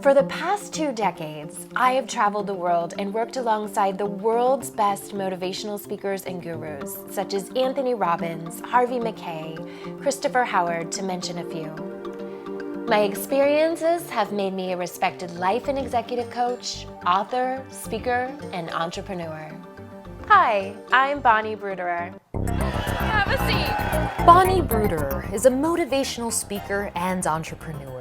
For the past 2 decades, I have traveled the world and worked alongside the world's best motivational speakers and gurus, such as Anthony Robbins, Harvey Mackay, Christopher Howard, to mention a few. My experiences have made me a respected life and executive coach, author, speaker, and entrepreneur. Hi, I'm Bonnie Bruderer. Have a seat. Bonnie Bruderer is a motivational speaker and entrepreneur.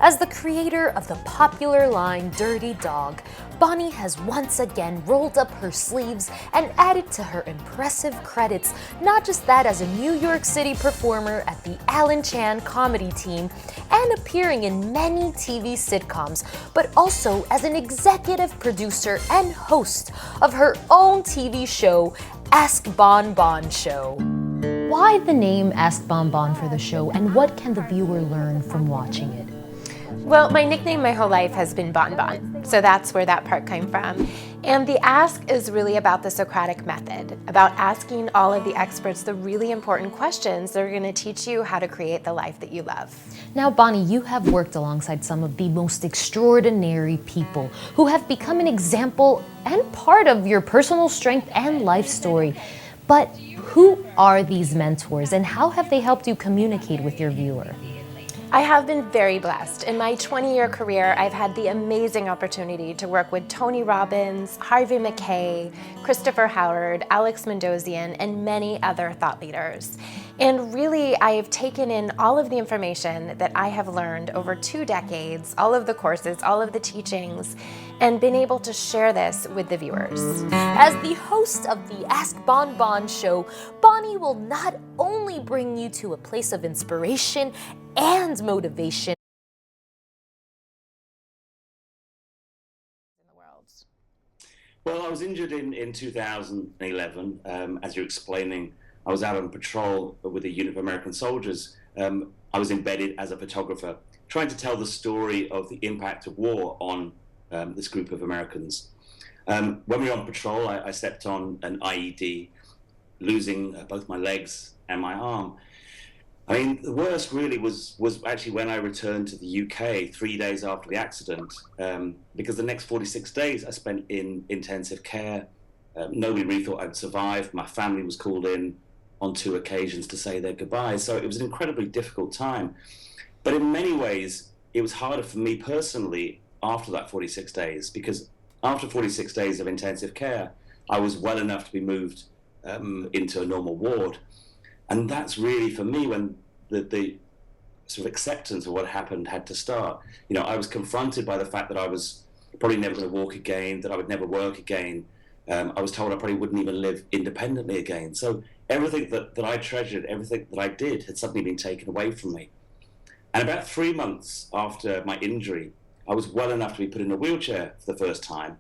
As the creator of the popular line Dirty Dog, Bonnie has once again rolled up her sleeves and added to her impressive credits not just that as a New York City performer at the Alan Chan comedy team and appearing in many TV sitcoms, but also as an executive producer and host of her own TV show, Ask Bon Bon Show. Why the name Ask Bon Bon for the show, and what can the viewer learn from watching it? Well, my nickname my whole life has been Bon Bon, so that's where that part came from. And the ask is really about the Socratic method, about asking all of the experts the really important questions that are going to teach you how to create the life that you love. Now, Bonnie, you have worked alongside some of the most extraordinary people who have become an example and part of your personal strength and life story. But who are these mentors and how have they helped you communicate with your viewer? I have been very blessed. In my 20-year career, I've had the amazing opportunity to work with Tony Robbins, Harvey Mackay, Christopher Howard, Alex Mandossian, and many other thought leaders. And really, I have taken in all of the information that I have learned over 2 decades, all of the courses, all of the teachings, and been able to share this with the viewers. As the host of the Ask Bon Bon Show, Bonnie will not only bring you to a place of inspiration and motivation. Well, I was injured in 2011. As you're explaining, I was out on patrol with a unit of American soldiers. I was embedded as a photographer, trying to tell the story of the impact of war on this group of Americans. When we were on patrol, I stepped on an IED, losing both my legs and my arm. I mean, the worst really was actually when I returned to the UK 3 days after the accident, because the next 46 days I spent in intensive care. Nobody really thought I'd survive. My family was called in on 2 occasions to say their goodbyes. So it was an incredibly difficult time. But in many ways, it was harder for me personally after that 46 days, because after 46 days of intensive care, I was well enough to be moved into a normal ward. And that's really, for me, when the sort of acceptance of what happened had to start. You know, I was confronted by the fact that I was probably never going to walk again, that I would never work again. I was told I probably wouldn't even live independently again. So everything that I treasured, everything that I did had suddenly been taken away from me. And about 3 months after my injury, I was well enough to be put in a wheelchair for the first time.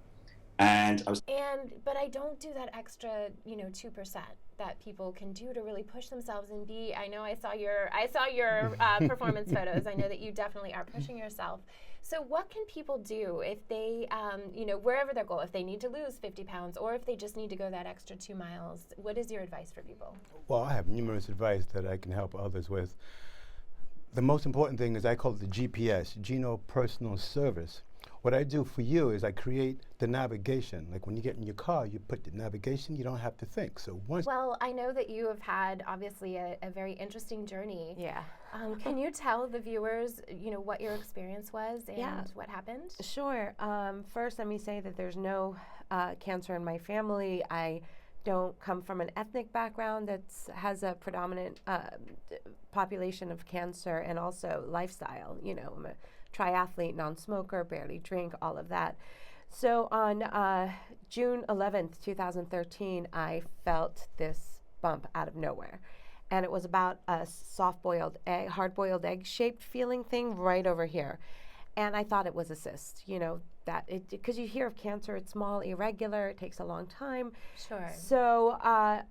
But I don't do that extra, 2% that people can do to really push themselves and be. I know I saw your performance photos. I know that you definitely are pushing yourself. So what can people do if they, wherever their goal, if they need to lose 50 pounds or if they just need to go that extra 2 miles? What is your advice for people? Well, I have numerous advice that I can help others with. The most important thing is I call it the GPS, Geno Personal Service. What I do for you is I create the navigation. Like when you get in your car, you put the navigation, you don't have to think. Well, I know that you have had, obviously, a very interesting journey. Yeah. Can you tell the viewers, what your experience was and what happened? Sure. First, let me say that there's no cancer in my family. I don't come from an ethnic background that has a predominant population of cancer, and also lifestyle. I'm a triathlete, non-smoker, barely drink, all of that. So on June 11th, 2013, I felt this bump out of nowhere. And it was about a soft-boiled egg, hard-boiled egg-shaped feeling thing right over here. And I thought it was a cyst, because you hear of cancer, it's small, irregular, it takes a long time. Sure. So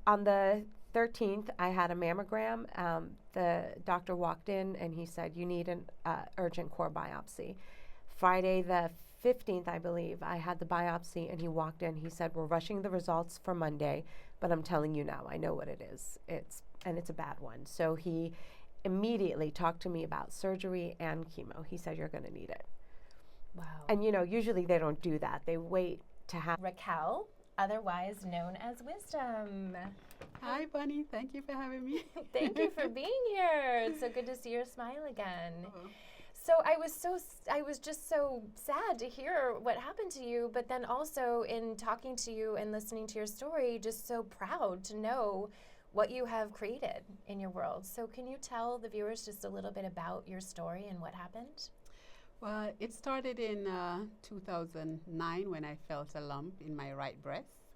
on the 13th, I had a mammogram. The doctor walked in and he said, you need an urgent core biopsy. Friday the 15th, I believe, I had the biopsy and he walked in. He said, we're rushing the results for Monday, but I'm telling you now, I know what it is. It's a bad one. So he immediately talked to me about surgery and chemo. He said, you're going to need it. Wow. And usually they don't do that. They wait to have. Raquel, otherwise known as Wisdom. Hi, Bunny. Thank you for having me. Thank you for being here. It's so good to see your smile again. Oh. So I was just so sad to hear what happened to you, but then also in talking to you and listening to your story, just so proud to know what you have created in your world. So can you tell the viewers just a little bit about your story and what happened? Well, it started in 2009 when I felt a lump in my right breast.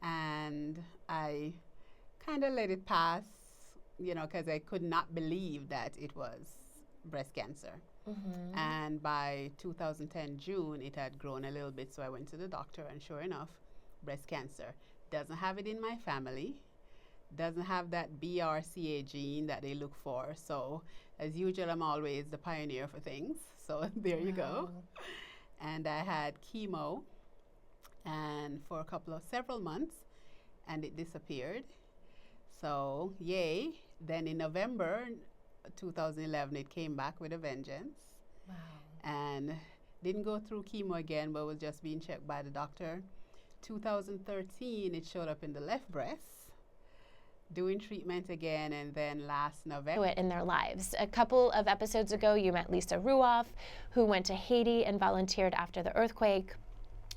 And I kind of let it pass, because I could not believe that it was breast cancer. Mm-hmm. And by 2010 June, it had grown a little bit, so I went to the doctor, and sure enough, breast cancer. Doesn't have it in my family, doesn't have that BRCA gene that they look for. So as usual, I'm always the pioneer for things. So there you go. And I had chemo, and for several months, and it disappeared. So yay. Then in November 2011, it came back with a vengeance. Wow. And didn't go through chemo again, but was just being checked by the doctor. 2013, it showed up in the left breast, doing treatment again, and then last November. In their lives. A couple of episodes ago, you met Lisa Ruoff, who went to Haiti and volunteered after the earthquake.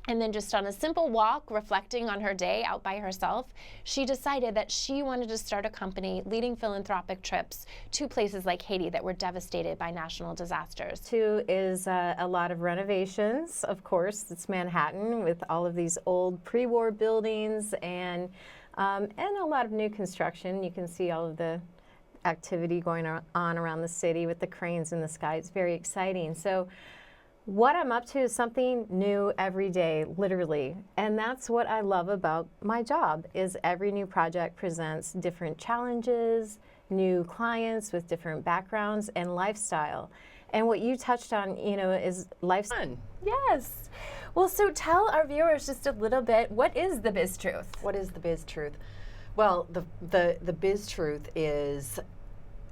And then just on a simple walk, reflecting on her day out by herself, she decided that she wanted to start a company leading philanthropic trips to places like Haiti that were devastated by national disasters. Two is a lot of renovations, of course. It's Manhattan with all of these old pre-war buildings and a lot of new construction. You can see all of the activity going on around the city with the cranes in the sky. It's very exciting. So what I'm up to is something new every day, literally. And that's what I love about my job, is every new project presents different challenges, new clients with different backgrounds and lifestyle. And what you touched on, is lifestyle. Yes. Well, so tell our viewers just a little bit, what is the Biz Truth? What is the Biz Truth? Well, the Biz Truth is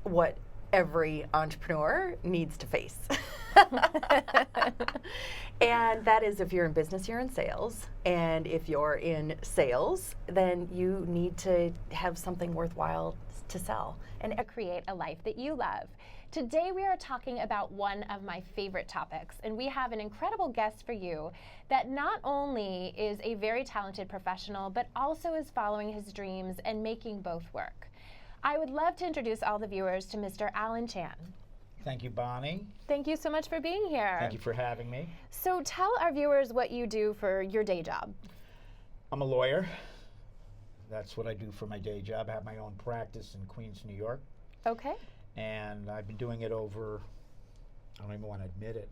what every entrepreneur needs to face. And that is, if you're in business, you're in sales. And if you're in sales, then you need to have something worthwhile to sell. And create a life that you love. Today we are talking about one of my favorite topics, and we have an incredible guest for you that not only is a very talented professional, but also is following his dreams and making both work. I would love to introduce all the viewers to Mr. Alan Chan. Thank you, Bonnie. Thank you so much for being here. Thank you for having me. So tell our viewers what you do for your day job. I'm a lawyer. That's what I do for my day job. I have my own practice in Queens, New York. Okay. And I've been doing it over, I don't even want to admit it,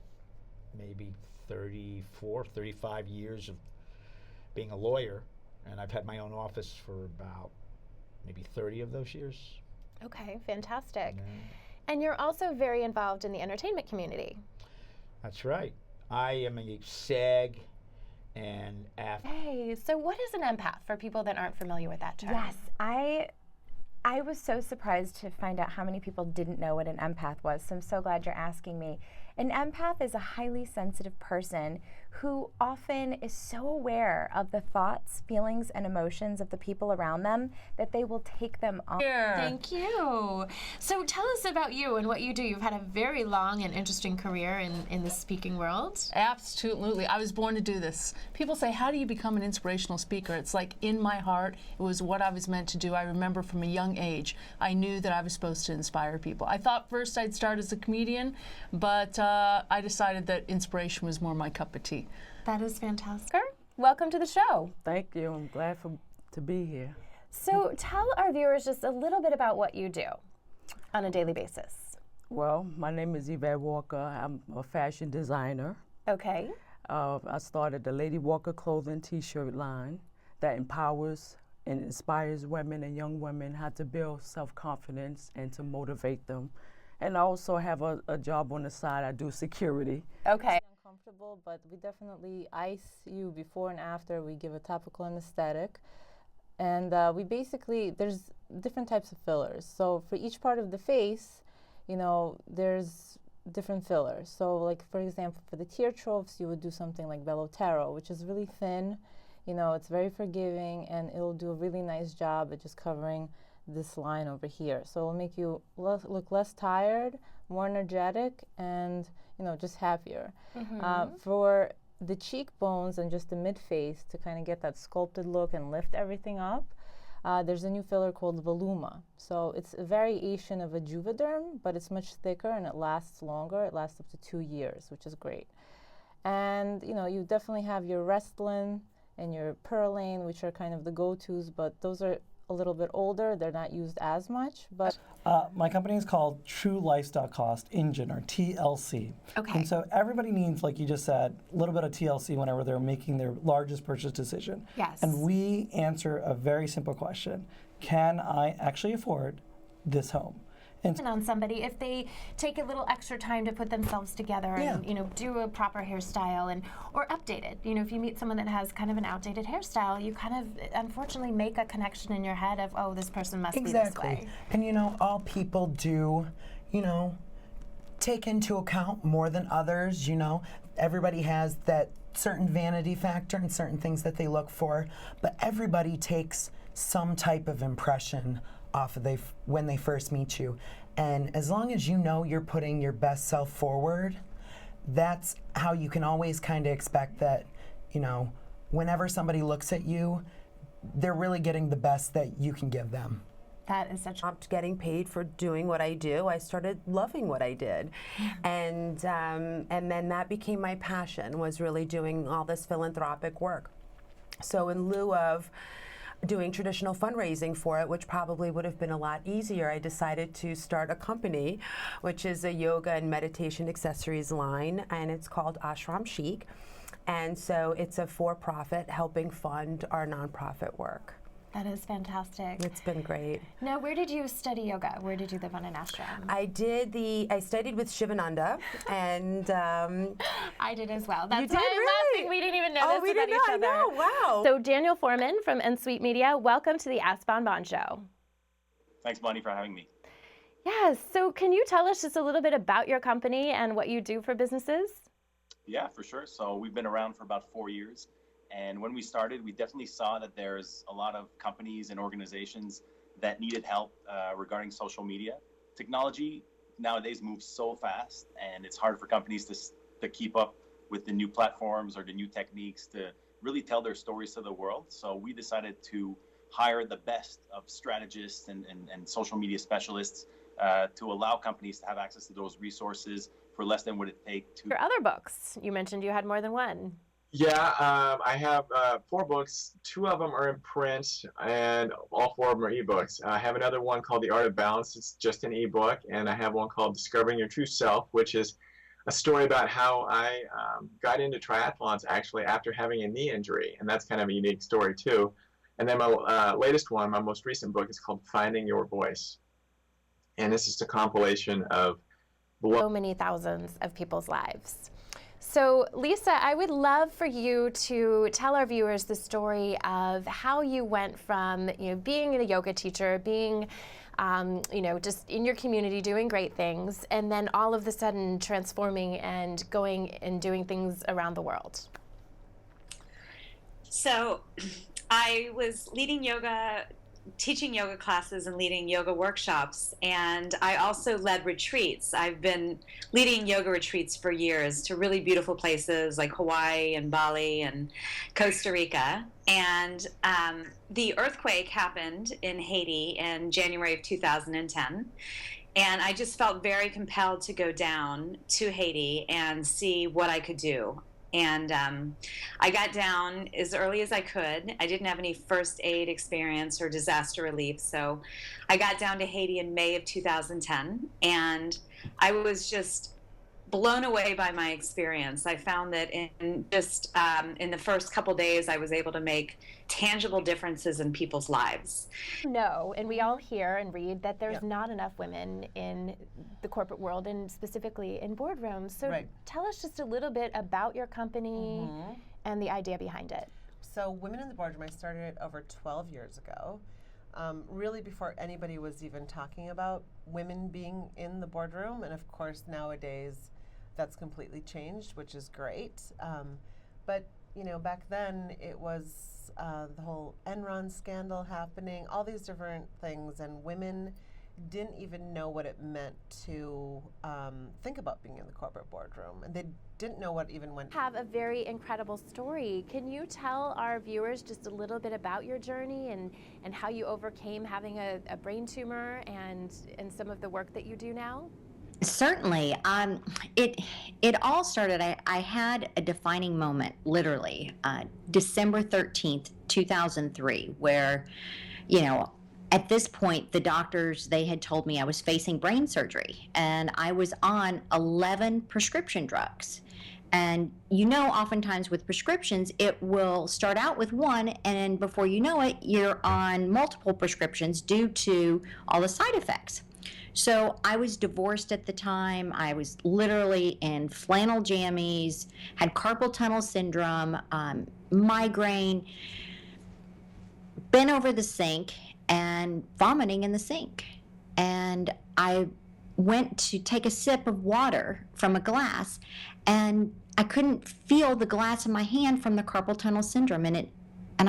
maybe 34, 35 years of being a lawyer. And I've had my own office for about maybe 30 of those years. Okay, fantastic. Yeah. And you're also very involved in the entertainment community. That's right. I am a SAG and AFTRA. Hey, so what is an empath for people that aren't familiar with that term? Yes, I was so surprised to find out how many people didn't know what an empath was, so I'm so glad you're asking me. An empath is a highly sensitive person who often is so aware of the thoughts, feelings, and emotions of the people around them that they will take them on. Thank you. So tell us about you and what you do. You've had a very long and interesting career in the speaking world. Absolutely. I was born to do this. People say, how do you become an inspirational speaker? It's like in my heart, it was what I was meant to do. I remember from a young age, I knew that I was supposed to inspire people. I thought first I'd start as a comedian, but I decided that inspiration was more my cup of tea. That is fantastic. Welcome to the show. Thank you. I'm glad to be here. So tell our viewers just a little bit about what you do on a daily basis. Well, my name is Yvette Walker. I'm a fashion designer. Okay. I started the Lady Walker clothing t-shirt line that empowers and inspires women and young women how to build self-confidence and to motivate them. And I also have a job on the side. I do security. Okay. Uncomfortable, but we definitely ice you before and after. We give a topical anesthetic. And we basically, there's different types of fillers. So for each part of the face, there's different fillers. So like for example, for the tear troughs, you would do something like Belotero, which is really thin. You know, it's very forgiving, and it'll do a really nice job at just covering this line over here. So it'll make you look less tired, more energetic, and you know, just happier. For the cheekbones and just the mid-face, to kind of get that sculpted look and lift everything up, there's a new filler called Voluma. So it's a variation of a Juvederm, but it's much thicker and it lasts longer. It lasts up to 2 years, which is great. And you know, you definitely have your Restylane and your Perlane, which are kind of the go-tos, but those are a little bit older. They're not used as much, but my company is called True Lifestyle Cost Engine, or TLC. Okay. And so everybody needs, like you just said, a little bit of TLC whenever they're making their largest purchase decision. Yes. And we answer a very simple question: can I actually afford this home? And On somebody, if they take a little extra time to put themselves together and you know, do a proper hairstyle and or update it. You know, if you meet someone that has kind of an outdated hairstyle, you kind of unfortunately make a connection in your head of, oh, this person must be this way. And you know, all people do, you know, take into account more than others. You know, everybody has that certain vanity factor and certain things that they look for, but everybody takes some type of impression off of when they first meet you. And as long as you know you're putting your best self forward, that's how you can always kind of expect that, you know, whenever somebody looks at you, they're really getting the best that you can give them. That is such. Stopped getting paid for doing what I do. I started loving what I did, and then that became my passion, was really doing all this philanthropic work. So in lieu of doing traditional fundraising for it, which probably would have been a lot easier, I decided to start a company, which is a yoga and meditation accessories line, and it's called Ashram Chic. And so it's a for-profit helping fund our nonprofit work. That is fantastic. It's been great. Now, where did you study yoga? Where did you live on an ashram? I studied with Shivananda, and I did as well. That's you did, why I'm really? laughing. We didn't even know Oh, this we about didn't each know. other. I know. Wow. So Daniel Foreman from NSuite Media, welcome to the Ask Bon Bon Show. Thanks, Bonnie, for having me. Yes. So can you tell us just a little bit about your company and what you do for businesses? Yeah, for sure. So we've been around for about 4 years. And when we started, we definitely saw that there's a lot of companies and organizations that needed help regarding social media. Technology nowadays moves so fast, and it's hard for companies to keep up with the new platforms or the new techniques to really tell their stories to the world. So we decided to hire the best of strategists and social media specialists to allow companies to have access to those resources for less than what it takes to. Your other books, you mentioned you had more than one. Yeah, I have 4 books. 2 of them are in print, and all 4 of them are ebooks. I have another one called The Art of Balance. It's just an ebook, and I have one called Discovering Your True Self, which is a story about how I got into triathlons actually after having a knee injury, and that's kind of a unique story too. And then my latest one, my most recent book, is called Finding Your Voice, and this is a compilation of so many thousands of people's lives. So Lisa, I would love for you to tell our viewers the story of how you went from being a yoga teacher, being just in your community doing great things, and then all of a sudden transforming and going and doing things around the world. So I was leading yoga, teaching yoga classes and leading yoga workshops, and I also led retreats. I've been leading yoga retreats for years to really beautiful places like Hawaii and Bali and Costa Rica. And the earthquake happened in Haiti in January of 2010. And I just felt very compelled to go down to Haiti and see what I could do. And I got down as early as I could. I didn't have any first aid experience or disaster relief. So I got down to Haiti in May of 2010. And I was just blown away by my experience. I found that in the first couple days, I was able to make tangible differences in people's lives. No, and we all hear and read that there's not enough women in the corporate world and specifically in boardrooms. So tell us just a little bit about your company and the idea behind it. So Women in the Boardroom, I started it over 12 years ago. really before anybody was even talking about women being in the boardroom. And of course, nowadays, that's completely changed, which is great. But you know, back then it was the whole Enron scandal happening, all these different things, and women didn't even know what it meant to think about being in the corporate boardroom, and they didn't know what even went. Have a very incredible story. Can you tell our viewers just a little bit about your journey and how you overcame having a brain tumor and some of the work that you do now? Certainly. It all started, I had a defining moment, literally, December 13th, 2003, where, you know, at this point, the doctors, they had told me I was facing brain surgery, and I was on 11 prescription drugs. And you know, oftentimes with prescriptions, it will start out with one, and before you know it, you're on multiple prescriptions due to all the side effects. So I was divorced at the time. I was literally in flannel jammies, had carpal tunnel syndrome, migraine, bent over the sink, and vomiting in the sink. And I went to take a sip of water from a glass, and I couldn't feel the glass in my hand from the carpal tunnel syndrome, and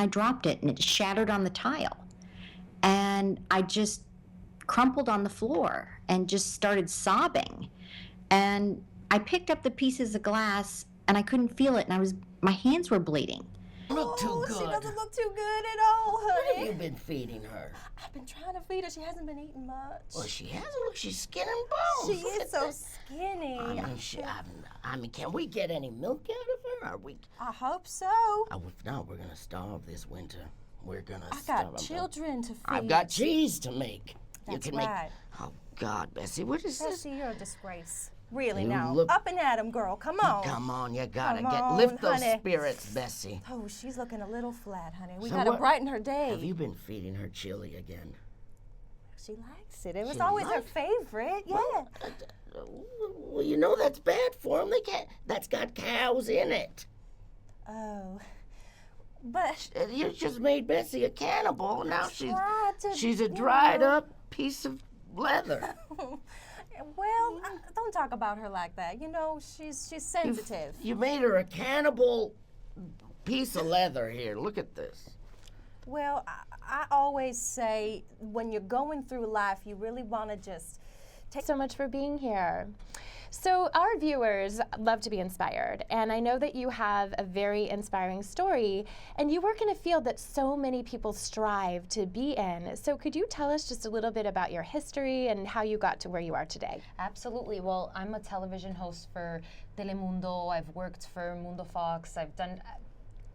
I dropped it, and it shattered on the tile. And I just crumpled on the floor and just started sobbing. And I picked up the pieces of glass, and I couldn't feel it, and my hands were bleeding. Look too good. She doesn't look too good at all, honey. What have you been feeding her? I've been trying to feed her. She hasn't been eating much. Well, she hasn't. Look, she's skin and bones. She Look is at so that. skinny. I mean, can we get any milk out of her? Are we? I hope so. If not, we're gonna starve this winter. We're gonna I starve. got children to feed. I've got cheese to make. That's you can right. make. Oh God, Bessie, what is this? Bessie, you're a disgrace. Really You now. look- Up and at 'em, girl. Come on. Come on, you gotta Come lift on, those honey. spirits, Bessie. Oh, she's looking a little flat, honey. We So gotta what- brighten her day. Have you been feeding her chili again? She likes it. It was She always her likes- favorite. Yeah. Well, you know that's bad for them. That's got cows in it. Oh. But You just made Bessie a cannibal. Now tried to, she's a you dried know. up piece of leather. Well, don't talk about her like that. You know, she's sensitive. You made her a cannibal piece of leather here. Look at this. Well, I always say when you're going through life, you really want to just take so much for being here. So our viewers love to be inspired, and I know that you have a very inspiring story, and you work in a field that so many people strive to be in. So could you tell us just a little bit about your history and how you got to where you are today? Absolutely. Well, I'm a television host for Telemundo. I've worked for Mundo Fox. I've done,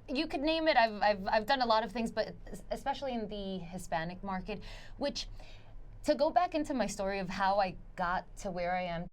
you could name it. I've done a lot of things, but especially in the Hispanic market, which, to go back into my story of how I got to where I am